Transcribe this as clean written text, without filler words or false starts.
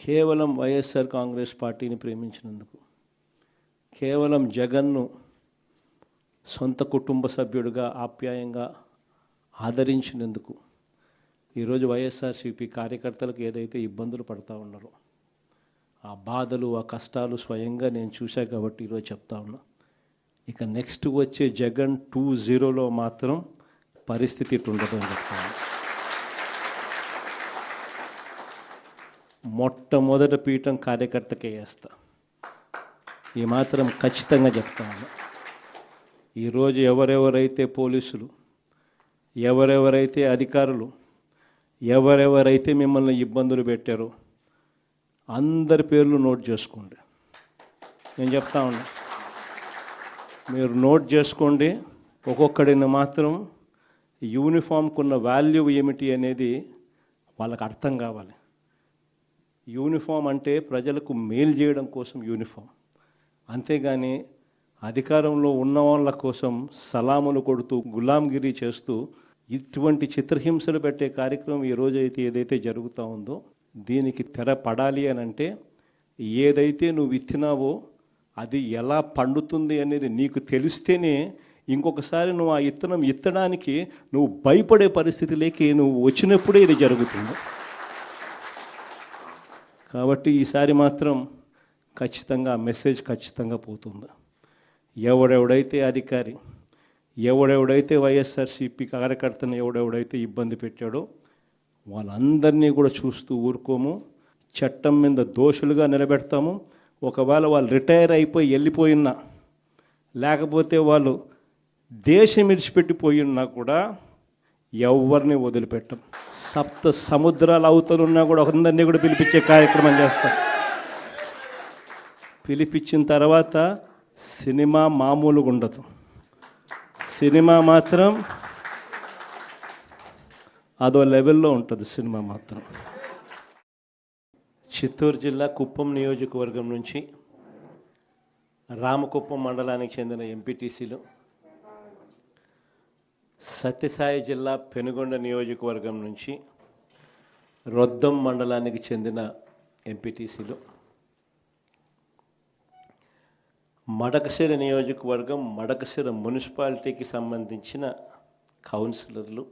కేవలం వైఎస్ఆర్ కాంగ్రెస్ పార్టీని ప్రేమించినందుకు, కేవలం జగన్ను సొంత కుటుంబ సభ్యుడిగా ఆప్యాయంగా ఆదరించినందుకు ఈరోజు వైఎస్ఆర్సీపీ కార్యకర్తలకు ఏదైతే ఇబ్బందులు పడతా ఉన్నారో ఆ బాధలు, ఆ కష్టాలు స్వయంగా నేను చూశా కాబట్టి ఈరోజు చెప్తా ఉన్నా. ఇక నెక్స్ట్ వచ్చే జగన్ 2.0లో మాత్రం పరిస్థితి ఇట్లా ఉండదు అని చెప్తాను. మొట్టమొదటి పీఠం కార్యకర్తకే వేస్తా, ఈ మాత్రం ఖచ్చితంగా చెప్తాను. ఈరోజు ఎవరెవరైతే పోలీసులు, ఎవరెవరైతే అధికారులు, ఎవరెవరైతే మిమ్మల్ని ఇబ్బందులు పెట్టారో అందరి పేర్లు నోట్ చేసుకోండి. నేను చెప్తా ఉన్నా, మీరు నోట్ చేసుకోండి. ఒక్కొక్కడిని మాత్రం యూనిఫామ్కు ఉన్న వాల్యూ ఏమిటి అనేది వాళ్ళకి అర్థం కావాలి. యూనిఫామ్ అంటే ప్రజలకు మేలు చేయడం కోసం యూనిఫామ్, అంతేగాని అధికారంలో ఉన్న వాళ్ళ కోసం సలాములు కొడుతూ గులాంగిరి చేస్తూ ఇటువంటి చిత్రహింసలు పెట్టే కార్యక్రమం ఈరోజు అయితే ఏదైతే జరుగుతూ ఉందో దీనికి తెర పడాలి అని అంటే ఏదైతే నువ్వు విత్తినావో అది ఎలా పండుతుంది అనేది నీకు తెలిస్తేనే ఇంకొకసారి నువ్వు ఆ విత్తనం విత్తడానికి నువ్వు భయపడే పరిస్థితిలోకి నువ్వు వచ్చినప్పుడే ఇది జరుగుతుంది. కాబట్టి ఈసారి మాత్రం ఖచ్చితంగా మెసేజ్ ఖచ్చితంగా పోతుంది. ఎవడెవడైతే అధికారి, ఎవడెవడైతే వైఎస్ఆర్సీపీ కార్యకర్తను ఎవడెవడైతే ఇబ్బంది పెట్టాడో వాళ్ళందరినీ కూడా చూస్తూ ఊరుకోము. చట్టం మీద దోషులుగా నిలబెడతాము. ఒకవేళ వాళ్ళు రిటైర్ అయిపోయి వెళ్ళిపోయినా, లేకపోతే వాళ్ళు దేశం విడిచిపెట్టిపోయినా కూడా ఎవరిని వదిలిపెట్టం. సప్త సముద్రాల అవతలున్నా కూడా అందరినీ కూడా పిలిపించే కార్యక్రమం చేస్తాం. పిలిపించిన తర్వాత సినిమా మామూలుగా ఉండదు. సినిమా మాత్రం అదో లెవెల్లో ఉంటుంది. సినిమా మాత్రం చిత్తూరు జిల్లా కుప్పం నియోజకవర్గం నుంచి రామకుప్పం మండలానికి చెందిన ఎంపీటీసీలు, సత్యసాయి జిల్లా పెనుగొండ నియోజకవర్గం నుంచి రొద్దం మండలానికి చెందిన ఎంపీటీసీలు, మడకశిర నియోజకవర్గం మడకశిర మున్సిపాలిటీకి సంబంధించిన కౌన్సిలర్లు,